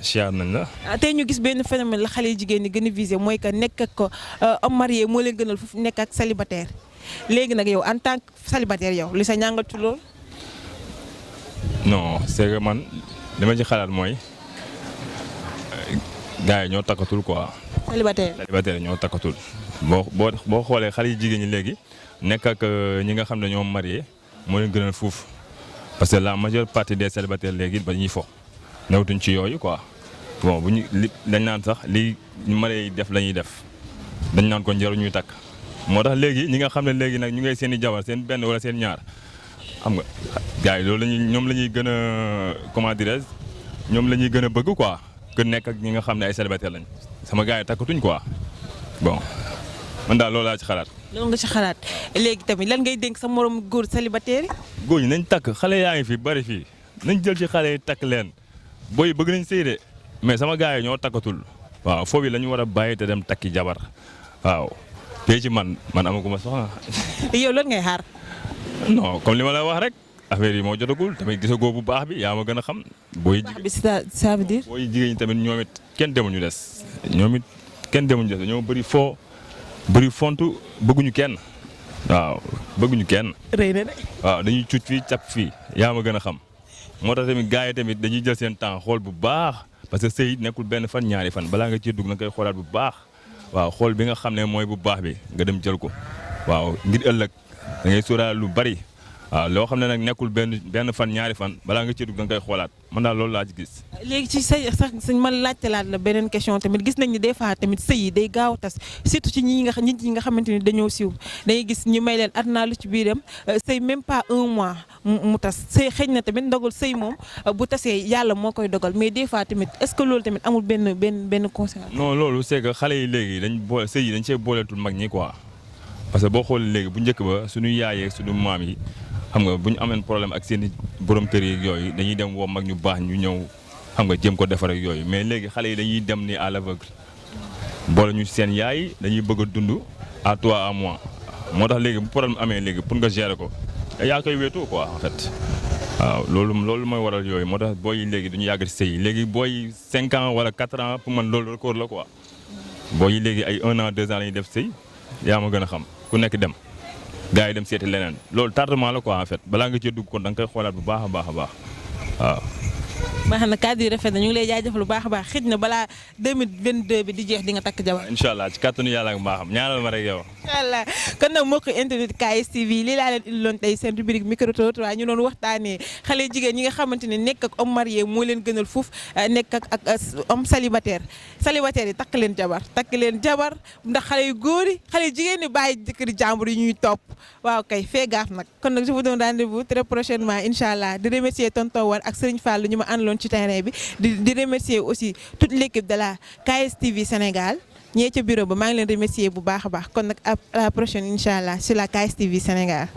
siyaar nañ la. tey ñu gis benn phénomène la xale jigéen ñi gën a visé mooy que nekk ak homme marié moo leen gënal foofu nekk ak célibataire léegi nag yow en tant que célibataire yow li sa ñàngal ci loolu. non c'est que man li ma ci xalaat mooy gars yi ñoo takkatul quoi. célibataire ñoo takkatul. boo xoolee xale yi jigéen ñi léegi nekk ak ñi nga xam ne ñoo marié moo leen gënal fuuf parce que la majeure partie des célibataires léegi ba ñuy fo newtuñ ci yooyu quoi. bon bu ñu dañ naan sax li ñu marié def la ñuy def dañ naan ko njëriñ ñuy takk moo tax léegi ñi nga xam ne léegi nag ñu ngay seen i jabar seen benn wala seen ñaar xam nga gars yi loolu la ñuy ñoom la ñuy gën a comment dirais-je ñoom la ñuy gën a bëgg quoi que nekk ak ñi nga xam ne ay célibataire lañ sama gars yi takkatuñ quoi bon man daal loolu laa ci xalaat. loolu nga ci xalaat léegi tamit lan ngay dénk sa morom góor célibataire yi. góor ñi nañ takk xale yaa ngi fi bari fii nañ jël ci xale yi takk leen booy bëgg nañ sëy de mais sama gars yi ñoo takkatul waaw foofu la ñu war a bàyyi te dem takki jabar waaw tey ci man amaguma soxna. yow loolu ngay xaar. non comme li ma la wax rek affaire yi moo jotagul tamit gisagoo bu baax bi yaa ma gën a xam. booy ça veut dire. booy jigéen ñi tamit ñoom it kenn demuñu des ñoom it kenn demuñu des ñoo bëri foo bëri fontu bëgguñu kenn waaw bëgguñu kenn. rëy na de. waaw dañuy cuuc fii cap fii yaa ma gën a xam moo tax tamit gars yi tamit dañuy jël seen temps xool bu baax parce que sëy nekkul benn fan ñaari fan balaa nga ciy dugg na koy xoolaat bu baax waaw xool bi nga xam ne mooy bu baax bi nga dem jël ko waaw ngir ëllëg da ngay sóoraale lu bari waaw loo xam ne nag nekkul benn fan ñaari fan balaa nga ciy dugg da nga koy xoolaat man daal loolu laa ci gis. léegi ci say sax man laajtelaat la beneen question tamit gis nañ ni des fois tamit sëy yi day gaaw a tas surtout ci nit ñi nga xamante ni dañoo siiw dañuy gis ñu may leen at naa lu ci biiram sëy même pas un mois mu tas sëy xëy na tamit ndogal sëy moom bu tasee yàlla moo koy dogal mais des fois tamit est-ce que loolu tamit amul benn conséquence. non loolu c'est que xale yi léegi dañ boole sëy yi dañ see booleetul mag ñi quoi parce que boo xoolee léegi bu njëkk ba suñu yaayee suñu maam yi xam nga bu ñu ameen problème ak seen i borom kër yi yooyu dañuy dem woo mag ñu baax ñu ñëw xam nga jéem ko defar ak yooyu mais léegi xale yi dañuy dem ni à l'aveugle boole ñu seen yaay dañuy bëgg a dund à toi à moi moo tax léegi bu problème amee léegi pour nga gérer ko yaa koy wéetoo quoi en fait waaw loolu mooy waral yooyu moo tax booy yi léegi duñu yàgg ci sëy léegi booy 5 ans wala 4 ans pour man loolu record la quoi booy yi léegi ay 1 an 2 ans la ñuy def sëy yaa ma gën a xam ku nekk dem. gaa yi dem seeti leneen loolu tardement la quoi en fait balaa nga cee dugg kon da nga koy xoolaat bu baax a baax a baax waaw. baax na kàddu yi rafet na ñu ngi lay jaajëfal lu baax a baax xëj na balaa 2022 bi di jeex di nga takk jabar. incha allah ci kàttanu yàlla ak mbaaxam ñaanal ma rek yow. incha allah kon nag mbokk internet KSTV lii laa leen indiloon tey seen rubrique micro-trottoir ñu doon waxtaanee xale jigéen ñi nga xamante ne nekk ak homme marié moo leen gënal fuuf nekk ak homme célibataire yi takk leen jabar ndax xale yu góor yi xale jigéen ñi bàyyi jëkkëri jàmbur yi ñuy topp waaw kay fee gaaf nag kon nag je vous donne rendez-vous très prochainement incha allah di remercier tonton War ak Serigne Fall ñu ma àndaloon ci terrain bi di remercier aussi toute l'équipe de la KSTV Sénégal ñee ca bureau ba maa ngi leen remercier bu baax a baax kon nag à la prochaine incha allah sur la KSTV Sénégal.